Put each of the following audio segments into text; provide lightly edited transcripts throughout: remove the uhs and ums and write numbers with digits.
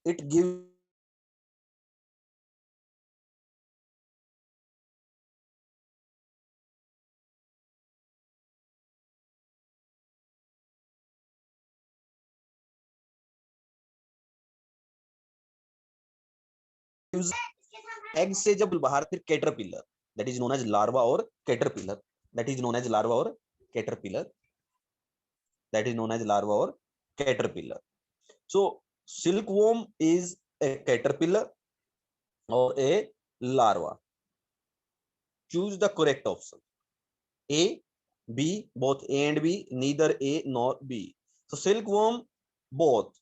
it gives egg से जब बाहर फिर caterpillar, that is known as larva और caterpillar, that is known as larva और caterpillar, that is known as larva और caterpillar. So silkworm is a caterpillar or a larva. Choose the correct option. A, B, both A and B, neither A nor B. So silkworm, both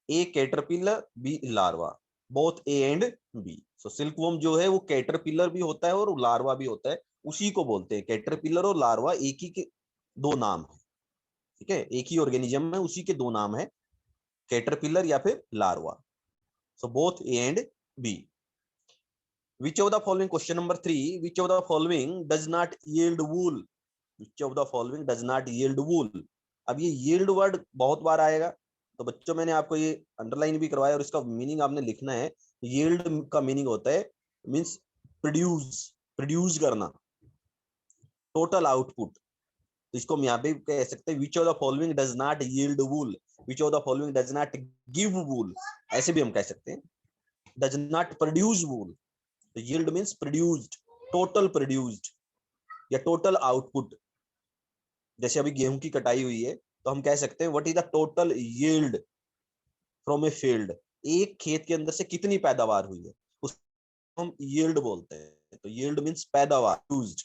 A caterpillar, B larva, both A and B. So silkworm जो है वो caterpillar भी होता है और larva भी होता है, उसी को बोलते हैं caterpillar और larva, एक ही के दो नाम है. ठीक है, एक ही ऑर्गेनिज्म है, उसी के दो नाम है, caterpillar या फिर larva. So both A and B. Which of the following, question number 3, which of the following does not yield wool? Which of the following does not yield wool? अब ये yield वर्ड बहुत बार आएगा, तो बच्चों मैंने आपको ये अंडरलाइन भी करवाया और इसका मीनिंग आपने लिखना है. yield का मीनिंग होता है मींस प्रोड्यूस करना, टोटल आउटपुट. तो इसको हम यहाँ पे कह सकते हैं which of the following does not yield wool, which of the following does not give wool, ऐसे भी हम कह सकते हैं. डज नॉट प्रोड्यूस वूल, तो yield means produced, total produced या टोटल आउटपुट. जैसे अभी गेहूं की कटाई हुई है तो हम कह सकते हैं what is the total yield from a field, एक खेत के अंदर से कितनी पैदावार हुई है, उसको हम यील्ड बोलते हैं. तो यील्ड मींस पैदावार, यूज्ड.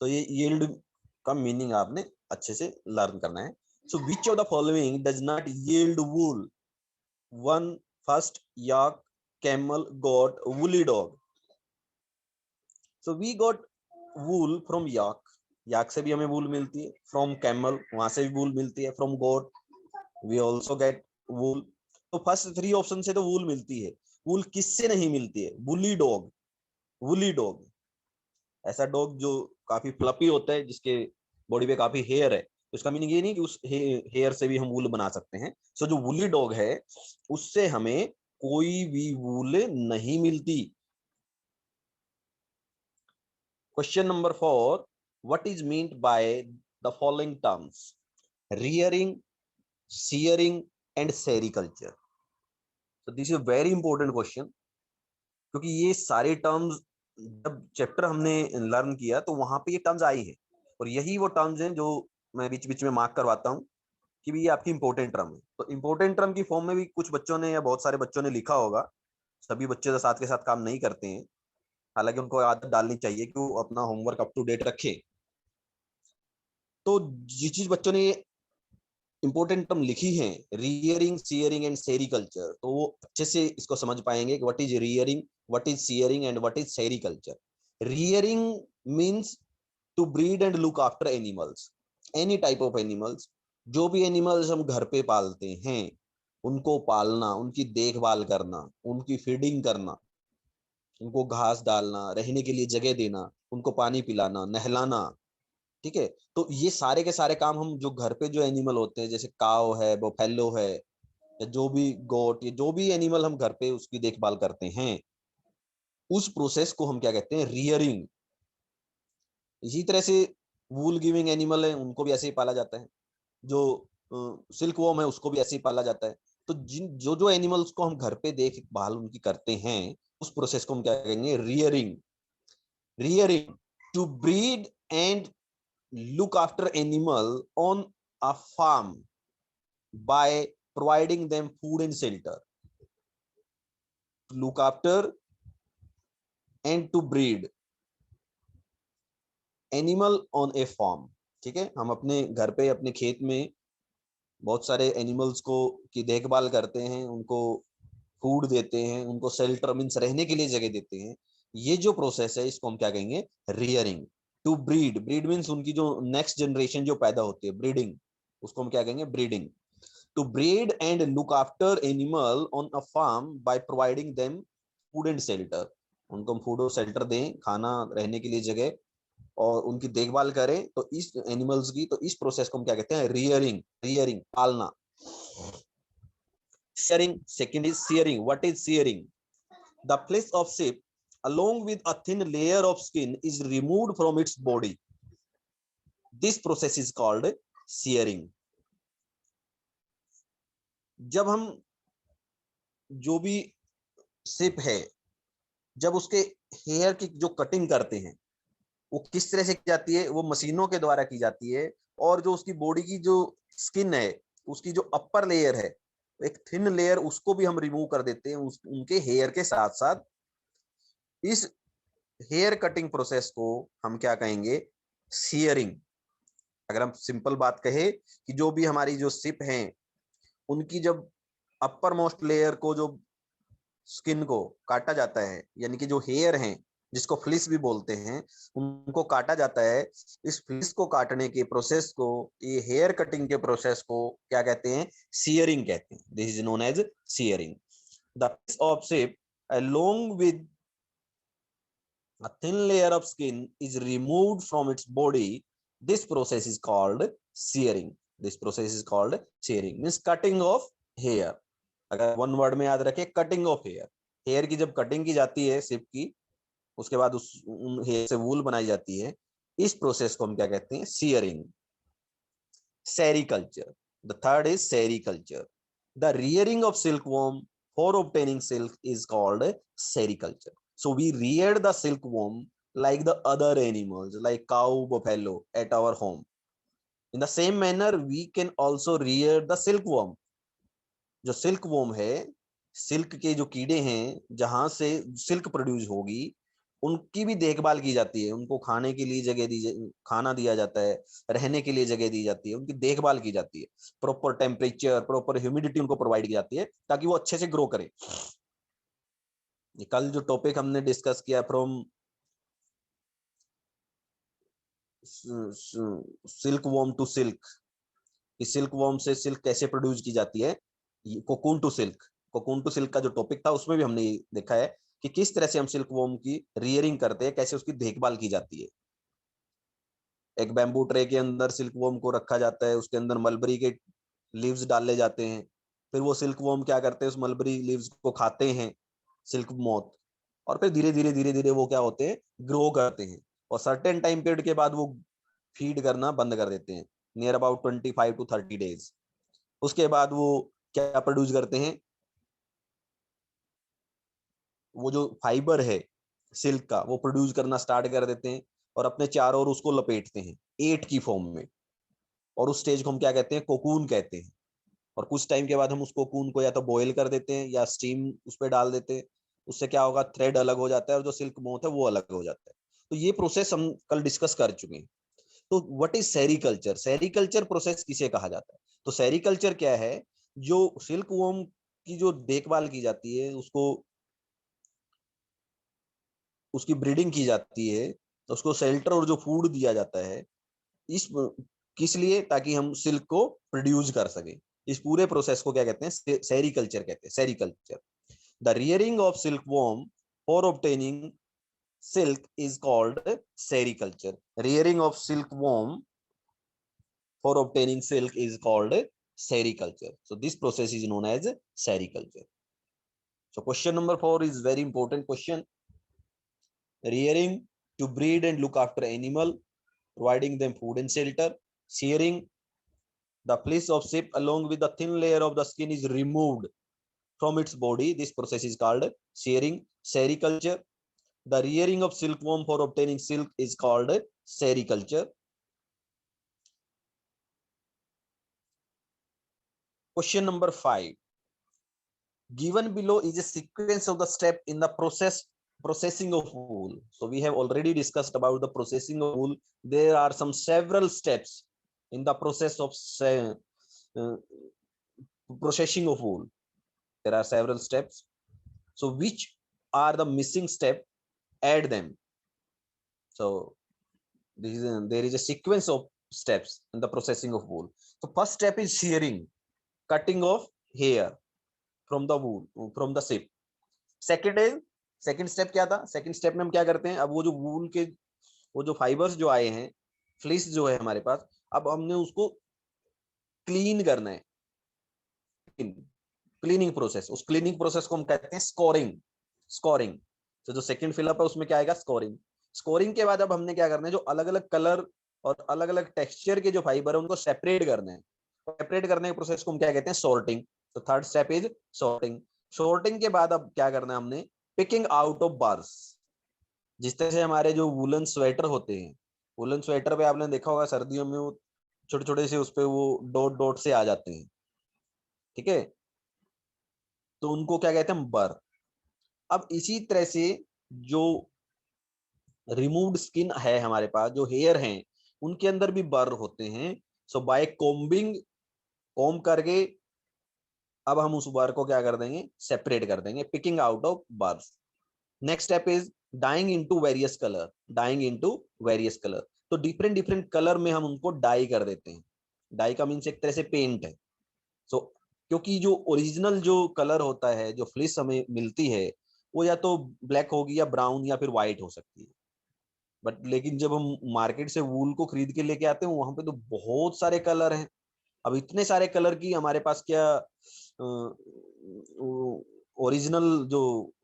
तो ये यील्ड का मीनिंग आपने अच्छे से लर्न करना है. So which of the following does not yield wool? One, first, yak, camel, goat, woolly dog. So we got wool from yak, yak से भी हमें wool मिलती है, from camel वहां से भी wool मिलती है, from goat we also get wool. तो फर्स्ट थ्री ऑप्शन से तो wool मिलती है. wool किससे नहीं मिलती है? woolly dog, woolly dog, ऐसा डॉग जो काफी फ्लफी होता है, जिसके बॉडी पे काफी हेयर है. तो इसका मीनिंग ये नहीं कि उस हेयर से भी हम वूल बना सकते हैं. सो जो वूली डॉग है उससे हमें कोई भी वूल नहीं मिलती. Question number 4, what is meant by the following terms? Rearing, shearing and sericulture. तो this is very important question, क्योंकि ये सारे टर्म्स जब चैप्टर हमने लर्न किया तो वहां पे ये टर्म्स आई है, और यही वो टर्म्स हैं जो मैं बीच बीच में मार्क करवाता हूँ कि भी ये आपकी इंपॉर्टेंट टर्म है. तो इंपॉर्टेंट टर्म की फॉर्म में भी कुछ बच्चों ने या बहुत सारे बच्चों ने लिखा होगा. सभी बच्चे तो साथ के साथ काम नहीं करते हैं, हालांकि उनको आदत डालनी चाहिए कि वो अपना होमवर्क अप टू डेट रखें. तो जिस चीज बच्चों ने इंपॉर्टेंट टर्म लिखी है, रियरिंग, सीयरिंग एंड सेरिकल्चर, तो वो अच्छे से इसको समझ पाएंगे कि what is rearing, what is shearing and what is sericulture. Rearing means to breed and look after animals, any type of animals. जो भी एनिमल्स हम घर पे पालते हैं उनको पालना, उनकी देखभाल करना, उनकी फीडिंग करना, उनको घास डालना, रहने के लिए जगह देना, उनको पानी पिलाना, नहलाना. ठीक है, तो ये सारे के सारे काम हम जो घर पे जो एनिमल होते हैं, जैसे काव है, बोफेलो है, या जो भी गोट, ये जो भी एनिमल हम घर पे उसकी देखभाल करते हैं, उस प्रोसेस को हम क्या कहते हैं? रियरिंग. इसी तरह से वूल गिविंग एनिमल है, उनको भी ऐसे ही पाला जाता है. जो सिल्क वॉर्म है उसको भी ऐसे ही पाला जाता है. तो जिन जो जो एनिमल्स को हम घर पे देखभाल उनकी करते हैं, उस प्रोसेस को हम क्या कहेंगे? Rearing. Rearing to breed and look after animal on a farm by providing them food and shelter. Look after and to breed animal on a farm. ठीक है, हम अपने घर पे अपने खेत में बहुत सारे एनिमल्स को की देखभाल करते हैं, उनको फूड देते हैं, उनको शेल्टर मीन्स रहने के लिए जगह देते हैं. ये जो प्रोसेस है इसको हम क्या कहेंगे? Rearing. To breed, breed means उनकी जो नेक्स्ट जनरेशन जो पैदा होती है, ब्रीडिंग, उसको हम क्या कहेंगे? Breeding. To breed and look after animal on a farm by providing them food and shelter. उनको हम फूड और शेल्टर दें, खाना, रहने के लिए जगह, और उनकी देखभाल करें. तो इस एनिमल्स की, तो इस प्रोसेस को हम क्या कहते हैं? रियरिंग. रियरिंग, पालना. Shearing. Second is shearing. What is shearing? The flesh of sheep along with a thin layer of skin is removed from its body. This process is called shearing. जब हम जो भी sheep है, जब उसके hair की जो कटिंग करते हैं वो किस तरह से की जाती है? वो मशीनों के द्वारा की जाती है। और जो उसकी बॉडी की जो स्किन है, उसकी जो अपर लेयर है, एक थिन लेयर, उसको भी हम रिमूव कर देते हैं उनके हेयर के साथ साथ। इस हेयर कटिंग प्रोसेस को हम क्या कहेंगे? सीयरिंग। अगर हम सिंपल बात कहे कि जो भी हमारी जो सिप हैं, उनकी जब अपर मोस्ट लेयर को, जो स्किन को काटा जाता है, यानी कि जो हेयर हैं जिसको फ्लिस भी बोलते हैं, उनको काटा जाता है। इस फ्लिस को काटने के प्रोसेस को, ये हेयर कटिंग के प्रोसेस को क्या कहते हैं? सीयरिंग कहते हैं। This is known as shearing. The piece of shape along with a thin layer of skin is removed from its body. This process is called shearing. This process is called shearing, means cutting of hair. अगर one word में याद रखें, cutting of hair. Hair की जब cutting की जाती है SIP की, उसके बाद उन हेयर से वूल बनाई जाती है। इस प्रोसेस को हम क्या कहते हैं? Shearing. Sericulture. The third is sericulture. The rearing of silkworm for obtaining silk is called sericulture. So we reared the silkworm like the other animals, like cow, buffalo, at our home. In the same manner, we can also rear the silkworm. जो silkworm है, silk के जो कीड़े हैं, जहां से silk produce होगी, उनकी भी देखभाल की जाती है। उनको खाने के लिए जगह खाना दिया जाता है, रहने के लिए जगह दी जाती है, उनकी देखभाल की जाती है। प्रॉपर टेम्परेचर, प्रॉपर ह्यूमिडिटी उनको प्रोवाइड की जाती है ताकि वो अच्छे से ग्रो करे। कल जो टॉपिक हमने डिस्कस किया, from silk worm to silk, silk worm से सिल्क कैसे प्रोड्यूस की जाती है, cocoon to silk. Cocoon to silk का जो टॉपिक था, उसमें भी हमने देखा है कि किस तरह से हम सिल्क वॉर्म की रियरिंग करते हैं, कैसे उसकी देखभाल की जाती है। एक बैम्बू ट्रे के अंदर सिल्क वॉर्म को रखा जाता है, उसके अंदर मलबरी के लीव्स डाले जाते हैं। फिर वो सिल्क वॉर्म क्या करते हैं? उस मलबरी लीव्स को खाते हैं, सिल्क मोथ। और फिर धीरे धीरे धीरे धीरे वो क्या होते हैं? ग्रो करते हैं। और सर्टेन टाइम पीरियड के बाद वो फीड करना बंद कर देते हैं, नियर अबाउट 25 to 30 days। उसके बाद वो क्या प्रोड्यूस करते हैं? वो जो फाइबर है सिल्क का, वो प्रोड्यूस करना स्टार्ट कर देते हैं और अपने चारों ओर उसको लपेटते हैं एट की फॉर्म में। और उस स्टेज को हम क्या कहते हैं? कोकून कहते हैं। और कुछ टाइम के बाद हम उस कोकून को या तो बॉईल कर देते हैं या स्टीम उस पर डाल देते हैं। उससे क्या होगा? थ्रेड अलग हो जाता है और जो सिल्क मोथ है वो अलग हो जाता है। तो ये प्रोसेस हम कल डिस्कस कर चुके हैं। तो what is sericulture? Sericulture process किसे कहा जाता है? तो सेरीकल्चर क्या है? जो सिल्क वॉर्म की जो देखभाल की जाती है, उसको, उसकी ब्रीडिंग की जाती है, तो उसको शेल्टर और जो फूड दिया जाता है, इस किस लिए? ताकि हम सिल्क को प्रोड्यूस कर सके। इस पूरे प्रोसेस को क्या कहते हैं? सेरीकल्चर कहते हैं। Sericulture. The rearing of silk worm for obtaining silk is called sericulture. Rearing of silkworm for obtaining silk is called sericulture. So this process is known as sericulture. So question number 4 is very important question. Rearing to breed and look after animal, providing them food and shelter. Shearing, the fleece of sheep along with the thin layer of the skin is removed from its body. This process is called shearing. Sericulture, the rearing of silkworm for obtaining silk is called sericulture. Question number 5. Given below is a sequence of the step in the processing of wool. So we have already discussed about the processing of wool. There are some several steps in the process of uh, processing of wool. There are several steps. So which are the missing step? Add them. So there is a sequence of steps in the processing of wool. So first step is shearing, cutting of hair from the wool, from the sheep. Second है, second step क्या था? Second step में हम क्या करते हैं? अब वो जो वूल के वो जो फाइबर्स जो आए हैं, फ्लीस जो है हमारे पास, अब हमने उसको क्लीन करना है। क्लीनिंग प्रोसेस, उस क्लीनिंग प्रोसेस को हम कहते हैं स्कोरिंग। स्कोरिंग, तो जो सेकंड फिलअप है उसमें क्या आएगा, स्कोरिंग। स्कोरिंग के बाद अब हमने क्या करना है, जो अलग अलग कलर और अलग अलग टेक्सचर के जो फाइबर है उनको सेपरेट करने हैं। सेपरेट करने के प्रोसेस को हम क्या कहते हैं, सॉर्टिंग। तो third step is sorting. Sorting के बाद अब क्या करना है हमने, पिकिंग आउट ऑफ बार्स। जिस तरह से हमारे जो वुलन स्वेटर होते हैं, वुलन स्वेटर पे आपने देखा होगा सर्दियों में वो छोटे छोटे से उस पे वो डॉट डॉट से आ जाते हैं, ठीक है, तो उनको क्या कहते हैं, बर। अब इसी तरह से जो रिमूव्ड स्किन है हमारे पास, जो हेयर हैं उनके अंदर भी बर होते हैं। सो बाय कोम्बिंग, कोम करके अब हम उस बर को क्या कर देंगे, सेपरेट कर देंगे, picking out of burrs. Next step is dyeing into various colour. Dyeing into various colour, तो डिफरेंट डिफरेंट कलर में हम उनको डाई कर देते हैं। डाई का मीन्स एक तरह से पेंट है। सो क्योंकि जो ओरिजिनल जो कलर होता है, जो फ्लिस हमें मिलती है, वो या तो ब्लैक होगी या ब्राउन या फिर व्हाइट हो सकती है। बट लेकिन जब हम मार्केट से वूल को खरीद के लेके आते हैं वहां पे तो बहुत सारे कलर हैं। अब इतने सारे कलर की हमारे पास क्या ओरिजिनल जो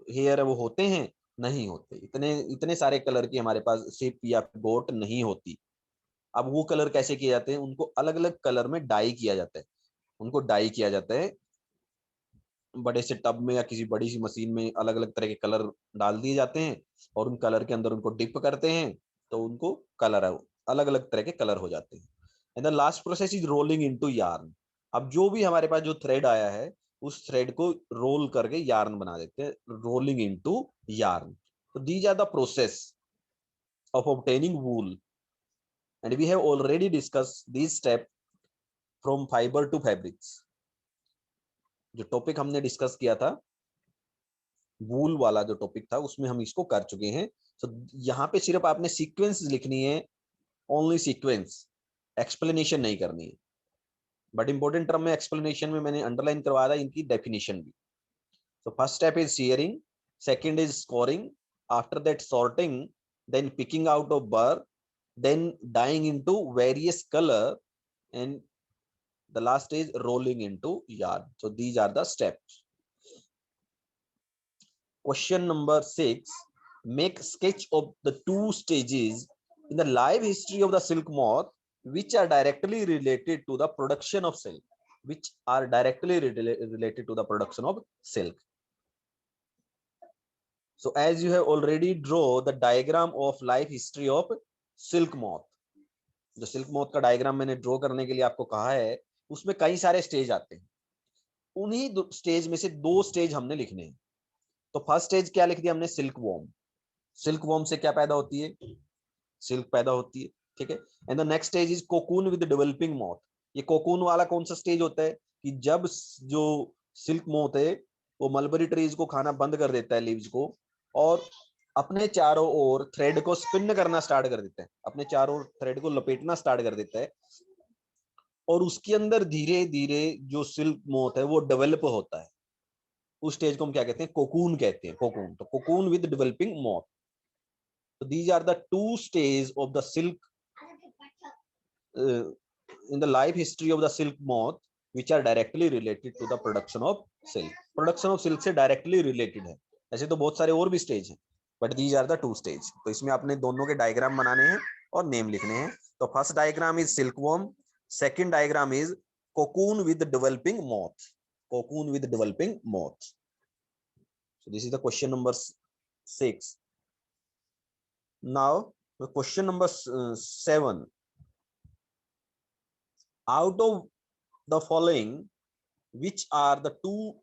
हेयर है वो होते हैं, नहीं होते। इतने इतने सारे कलर की हमारे पास शिप या बोट नहीं होती। अब वो कलर कैसे किए जाते हैं, उनको अलग अलग कलर में डाई किया जाता है। उनको डाई किया जाता है बड़े से टब में या किसी बड़ी सी मशीन में, अलग अलग तरह के कलर डाल दिए जाते हैं और उन कलर के अंदर उनको डिप करते हैं, तो उनको कलर अलग अलग तरह के कलर हो जाते हैं। And the last process is rolling into yarn. अब जो भी हमारे पास जो थ्रेड आया है उस थ्रेड को रोल करके यार्न बना देते हैं, रोलिंग इनटू यार्न। तो these are the process of obtaining wool and we have already discuss this step from fibre to fabrics. जो टॉपिक हमने डिस्कस किया था, वूल वाला जो टॉपिक था, उसमें हम इसको कर चुके हैं। तो यहाँ पे सिर्फ आपने सीक्वेंस लिखनी है, ओनली सीक्वेंस, एक्सप्लेनेशन नहीं करनी है। बट इंपॉर्टेंट टर्म में एक्सप्लेनेशन में मैंने अंडरलाइन करवाया था इनकी डेफिनेशन भी। तो first step is shearing, second is scouring, after that sorting, then picking out of burr, then dyeing into various color, and the last is rolling into yarn. So these are the steps. Question number 6, make sketch of the two stages in the life history of the silk moth which are directly related to the production of silk, which are directly related to the production of silk. So as you have already draw the diagram of life history of silk moth, जो silk moth का diagram मैंने draw करने के लिए आपको कहा है, उसमें कई सारे स्टेज आते हैं। उन्हीं स्टेज में से दो स्टेज हमने लिखने हैं। तो फर्स्ट स्टेज क्या लिख दिया हमने, सिल्क वॉर्म। सिल्क वॉर्म से क्या पैदा होती है, सिल्क पैदा होती है, ठीक है। And the next stage is cocoon with developing moth. ये कोकून वाला कौन सा स्टेज होता है, कि जब जो सिल्क मोथ है वो मलबरी ट्रीज को खाना बंद कर देता है, लीव्स को, और अपने चारों ओर थ्रेड को स्पिन करना स्टार्ट कर देता है, अपने चारों ओर थ्रेड को लपेटना स्टार्ट कर देता है, और उसके अंदर धीरे धीरे जो सिल्क मोथ है वो डेवलप होता है। उस स्टेज को हम क्या कहते हैं, कोकून कहते हैं, कोकून। तो कोकून विद डेवलपिंग मोथ। तो these are the two stage of the silk in the life history of the silk moth which are directly related to the production of silk. Production of silk से directly related है। ऐसे तो बहुत सारे और भी stage हैं, but these are the two stage. तो इसमें आपने दोनों के डायग्राम बनाने हैं और नेम लिखने हैं। तो first diagram is silk worm, second diagram is cocoon with developing moth, cocoon with developing moth. So this is the question number 6. Now the question number 7. Out of the following, which are the two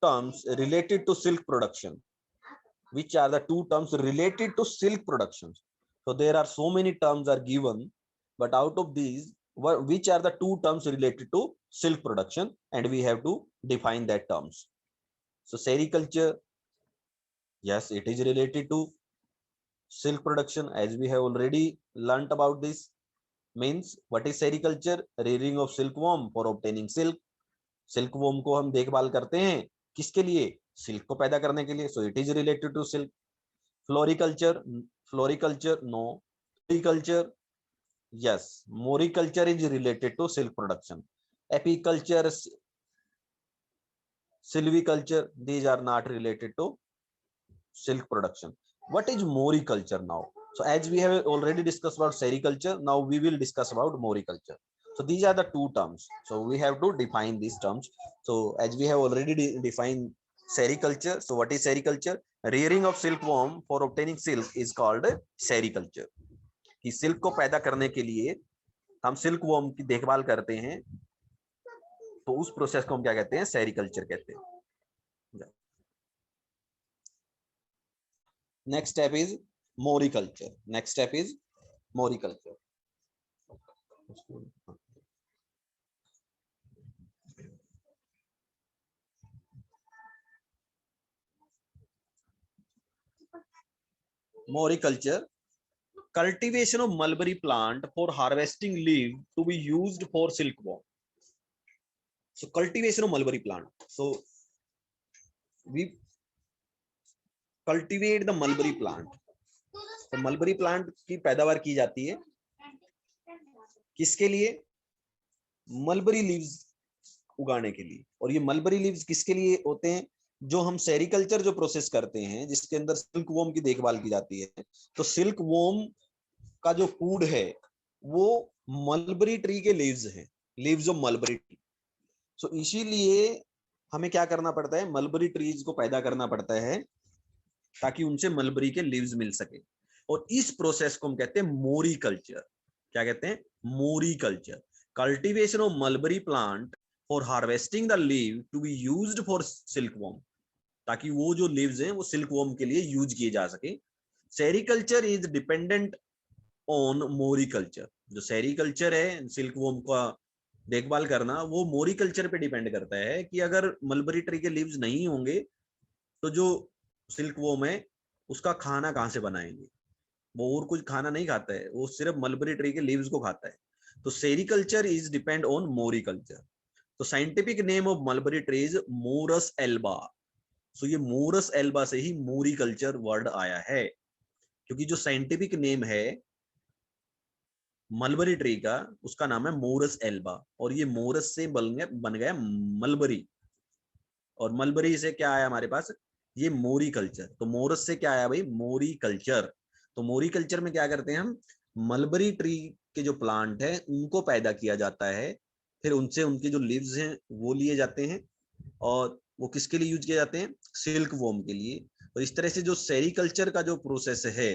terms related to silk production? Which are the two terms related to silk production? So there are so many terms are given, but out of these, which are the two terms related to silk production, and we have to define that terms. So sericulture, yes, it is related to silk production, as we have already learnt about this. Means what is sericulture? Rearing of silkworm for obtaining silk. Silkworm को हम देखभाल करते हैं किसके लिए, silk को पैदा करने के लिए। So it is related to silk. Floriculture, floriculture no. Apiculture, yes, moriculture is related to silk production. Apiculture, Silviculture, these are not related to silk production. What is moriculture now? So as we have already discussed about sericulture, now we will discuss about moriculture. So these are the two terms, so we have to define these terms. So as we have already defined sericulture, so what is sericulture? Rearing of silkworm for obtaining silk is called sericulture. कि silk को पैदा करने के लिए हम silk worm की देखभाल करते हैं, तो उस प्रोसेस को हम क्या कहते हैं? सेरिकल्चर कहते हैं. Next step is moriculture. Next step is moriculture. Moriculture, cultivation of mulberry plant for harvesting leaf to be used for silkworm. So cultivation of mulberry plant. So we cultivate the mulberry plant. तो mulberry plant की पैदावार की जाती है किसके लिए? Mulberry leaves उगाने के लिए. और ये मलबरी लीव्स किसके लिए होते हैं? जो हम सेरिकल्चर जो प्रोसेस करते हैं जिसके अंदर सिल्क वॉर्म की देखभाल की जाती है, तो सिल्क वॉर्म का जो फूड है वो मलबरी ट्री के लीव्स हैं, लीव्स ऑफ मलबरी ट्री. सो इसीलिए हमें क्या करना पड़ता है? मलबरी ट्रीज को पैदा करना पड़ता है ताकि उनसे मलबरी के लीव्स मिल सके. और इस प्रोसेस को हम कहते हैं मोरिकल्चर. क्या कहते हैं? Moriculture. Cultivation of mulberry plant for harvesting the leave to be used for silkworm, ताकि वो जो लीव्स हैं वो सिल्कवॉर्म के लिए यूज किए जा सके. Sericulture is dependent on moriculture. जो सेरिकल्चर है सिल्कवॉर्म का देखभाल करना, वो मोरिकल्चर पे डिपेंड करता है कि अगर मलबरी ट्री के लीव्स नहीं होंगे तो जो सिल्कवॉर्म है उसका खाना कहाँ से बनाएंगे? वो और कुछ खाना नहीं खाता है, वो सिर्फ मलबरी ट्री के लीव्स को खाता है. तो sericulture is depend on moriculture. तो scientific name of mulberry tree is Morus alba. So ये मोरस एल्बा से ही मोरिकल्चर वर्ड आया है, क्योंकि जो साइंटिफिक नेम है मलबरी ट्री का उसका नाम है मोरस एल्बा, और ये मोरस से बन गया मलबरी, और मलबरी से क्या आया हमारे पास? ये मोरिकल्चर. तो मोरस से क्या आया भाई? मोरिकल्चर. तो मोरिकल्चर में क्या करते हैं हम? मलबरी ट्री के जो प्लांट है उनको पैदा किया जाता है, फिर उनसे उनके जो लीव्स हैं वो लिए जाते हैं, और वो किसके लिए यूज किए जाते हैं? सिल्क वॉर्म के लिए. और इस तरह से जो सेरिकल्चर का जो प्रोसेस है,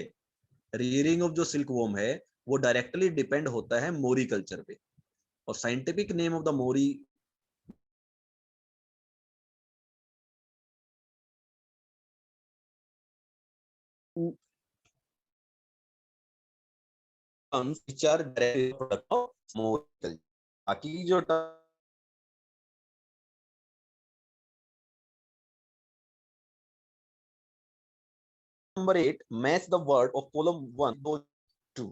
रियरिंग ऑफ जो सिल्क वॉर्म है, वो डायरेक्टली डिपेंड होता है मोरिकल्चर पे. और scientific name of the Mori which are directly product of moriculture. बाकी जो number 8, match the word of column 1 to 2.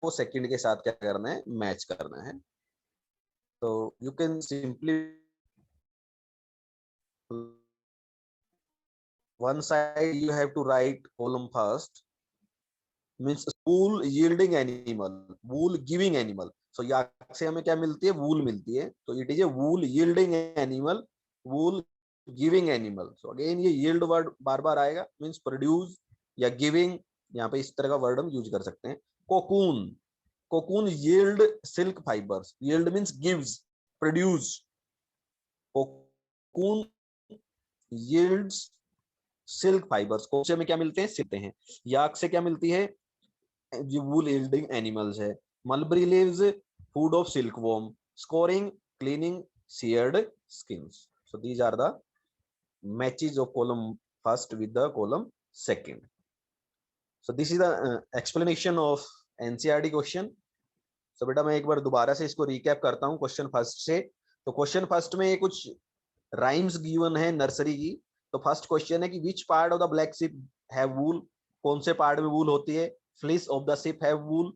वो सेकंड के साथ क्या करना है? मैच करना है. तो you can simply one side you have to write column first, means wool yielding animal, wool giving animal. So यहाँ से हमें क्या मिलती है? wool मिलती है. तो it is a wool yielding animal, wool giving animal. So again ये yield word बार बार आएगा, means produce या giving. यहाँ पे इस तरह का वर्ड हम यूज कर सकते हैं. cocoon, cocoon yield silk fibers. yield means gives, produce. cocoon yields silk fibres. कोचे में क्या मिलते हैं? सिलते हैं. याक से क्या मिलती है? जो वूल यील्डिंग एनिमल्स है. Mulberry leaves food of silkworm. Scouring, cleaning, sheared skins. So these are the matches of column first with the column second. So this is the explanation of NCERT question. So बेटा मैं एक बार दोबारा से इसको recap करता हूँ question first से. तो क्वेश्चन फर्स्ट में कुछ राइम्स गिवन है नर्सरी की. तो फर्स्ट क्वेश्चन है कि which part of the black sheep have wool. कौन से पार्ट में वूल होती है? Fleece of the sheep have wool.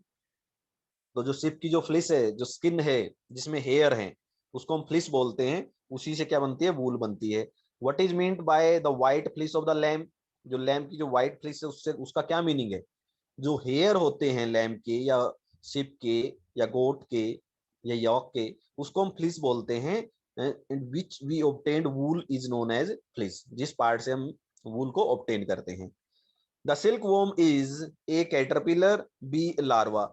तो जो शिप की जो फ्लिस है, जो स्किन है जिसमें हेयर है, उसको हम फ्लिस बोलते हैं. उसी से क्या बनती है? वूल बनती है. What is meant by the white fleece of the lamp. जो लैम्प की जो व्हाइट फ्लिस है उससे उसका क्या मीनिंग है? जो हेयर होते हैं लैम्प के या शिप के या गोट के या यॉक के, उसको हम फ्लिस बोलते हैं, in which we obtained wool is known as fleece, जिस पार्ट से हम वूल को ऑब्टेन करते हैं। The silk worm is a caterpillar, B larva.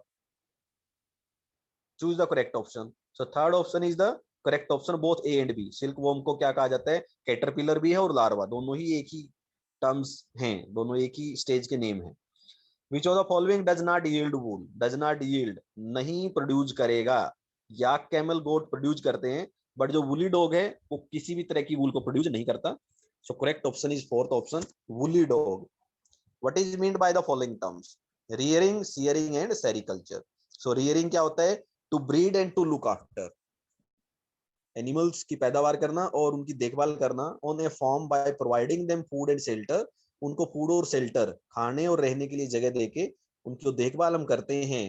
Choose the correct option. So third option is the correct option, both A and B. Silk worm को क्या कहा जाता है, कैटरपिलर भी है और लार्वा, दोनों ही एक ही टर्म्स हैं, दोनों एक ही स्टेज के नेम है। विच of the following does not yield wool, does not yield नहीं प्रोड्यूस करेगा। या कैमल गोट प्रोड्यूस करते हैं, बट जो वुली डॉग है वो किसी भी तरह की वूल को प्रोड्यूस नहीं करता। So correct option is fourth option, woolly dog. What is meant by the following terms, rearing, shearing and sericulture. So rearing क्या होता है, to breed and to look after, animals की पैदावार करना और उनकी देखभाल करना, on a farm by providing them food and shelter, उनको फूड और शेल्टर, खाने और रहने के लिए जगह देके उनकी देखभाल हम करते हैं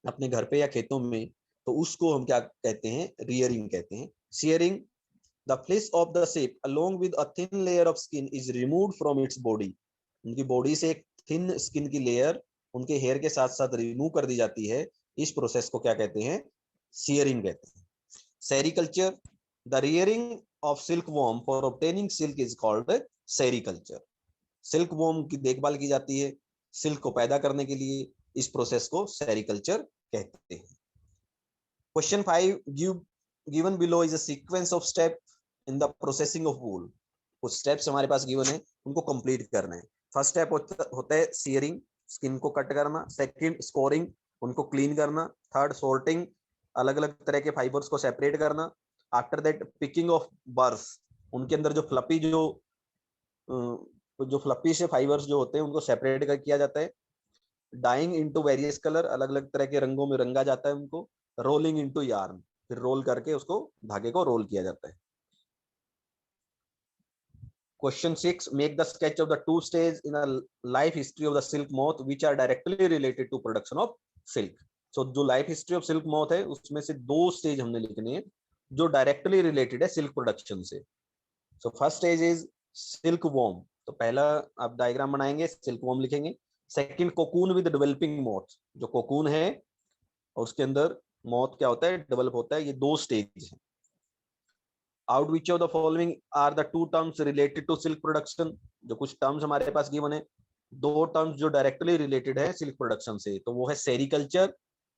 अपने घर पे या खेतों में, तो उसको हम क्या कहते हैं, रियरिंग कहते हैं। Shearing, the fleece of the sheep along with a thin layer of skin is removed from its body, उनकी बॉडी से एक थिन स्किन की लेयर उनके हेयर के साथ साथ रिमूव कर दी जाती है, इस प्रोसेस को क्या कहते हैं, सियरिंग कहते हैं। Sericulture, the rearing of silk worm for obtaining silk is called sericulture. Silk worm की देखभाल की जाती है सिल्क को पैदा करने के लिए, इस प्रोसेस को सेरिकल्चर कहते हैं। Question 5, given below is a sequence of step in the processing of wool. कुछ स्टेप्स हमारे पास गिवन है, उनको कंप्लीट करना है। फर्स्ट स्टेप होता है सियरिंग, स्किन को कट करना। सेकंड स्कोरिंग, उनको क्लीन करना। थर्ड सॉर्टिंग, अलग अलग तरह के फाइबर्स को सेपरेट करना। आफ्टर दैट पिकिंग ऑफ बर्स, उनके अंदर जो फ्लपी से फाइबर्स जो होते हैं उनको सेपरेट कर किया जाता है। डाइंग इनटू वेरियस कलर, अलग अलग तरह के रंगों में रंगा जाता है उनको। रोलिंग इनटू यार्न, फिर रोल करके उसको धागे को रोल किया जाता है। Question 6, make the sketch of the two stage in a life history of the silk moth which are directly related to production of silk. So जो life history of silk moth है उसमें से दो stage हमने लिखने हैं जो directly related है सिल्क प्रोडक्शन से। So first stage is silk worm, तो पहला आप डायग्राम बनाएंगे, सिल्क वॉर्म लिखेंगे। Second cocoon with developing moth, जो कोकून है और उसके अंदर मोथ क्या होता है, डेवलप होता है। ये दो स्टेज है। Out which of the following are the two terms related to silk production, जो कुछ टर्म्स हमारे पास गिवन है, दो टर्म्स जो डायरेक्टली रिलेटेड है सिल्क प्रोडक्शन से, तो वो है sericulture,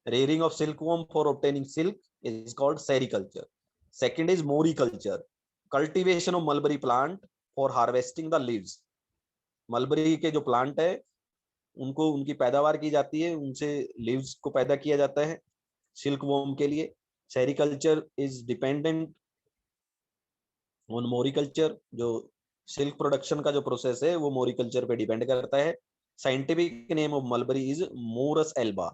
rearing of silkworm for obtaining silk is called sericulture. Second is moriculture, cultivation of mulberry plant for harvesting the leaves. Mulberry के जो प्लांट है उनको उनकी पैदावार की जाती है, उनसे लीव्स को पैदा किया जाता है सिल्क वॉर्म के लिए। Sericulture is dependent on moriculture, जो सिल्क प्रोडक्शन का जो प्रोसेस है वो मोरिकल्चर पे डिपेंड करता है। Scientific name of mulberry is Morus Elba,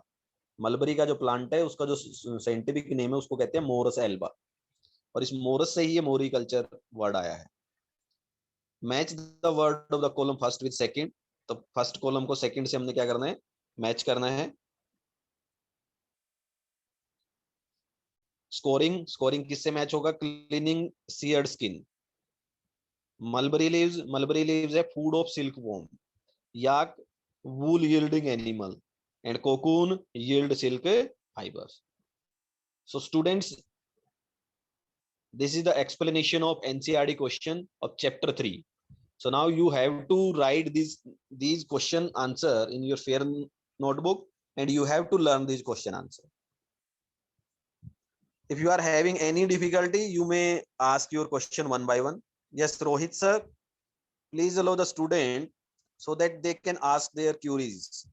mulberry का जो प्लांट है उसका जो साइंटिफिक नेम है उसको कहते हैं मोरस एल्बा, और इस मोरस से ही ये मोरिकल्चर वर्ड आया है। Match the word of the column first with second, तो फर्स्ट कॉलम को सेकंड से हमने क्या करना है, मैच करना है। स्कोरिंग, स्कोरिंग किससे मैच होगा, क्लीनिंग सीयर्ड स्किन। मलबरी लीव्स है food of silk worm. Yak, wool yielding animal, and cocoon yield silk fibres. So students, this is the explanation of NCERT question of chapter 3. So now you have to write these question answer in your fair notebook, and you have to learn these question answer. If you are having any difficulty, you may ask your question one by one. Yes, Rohit sir, please allow the student so that they can ask their queries.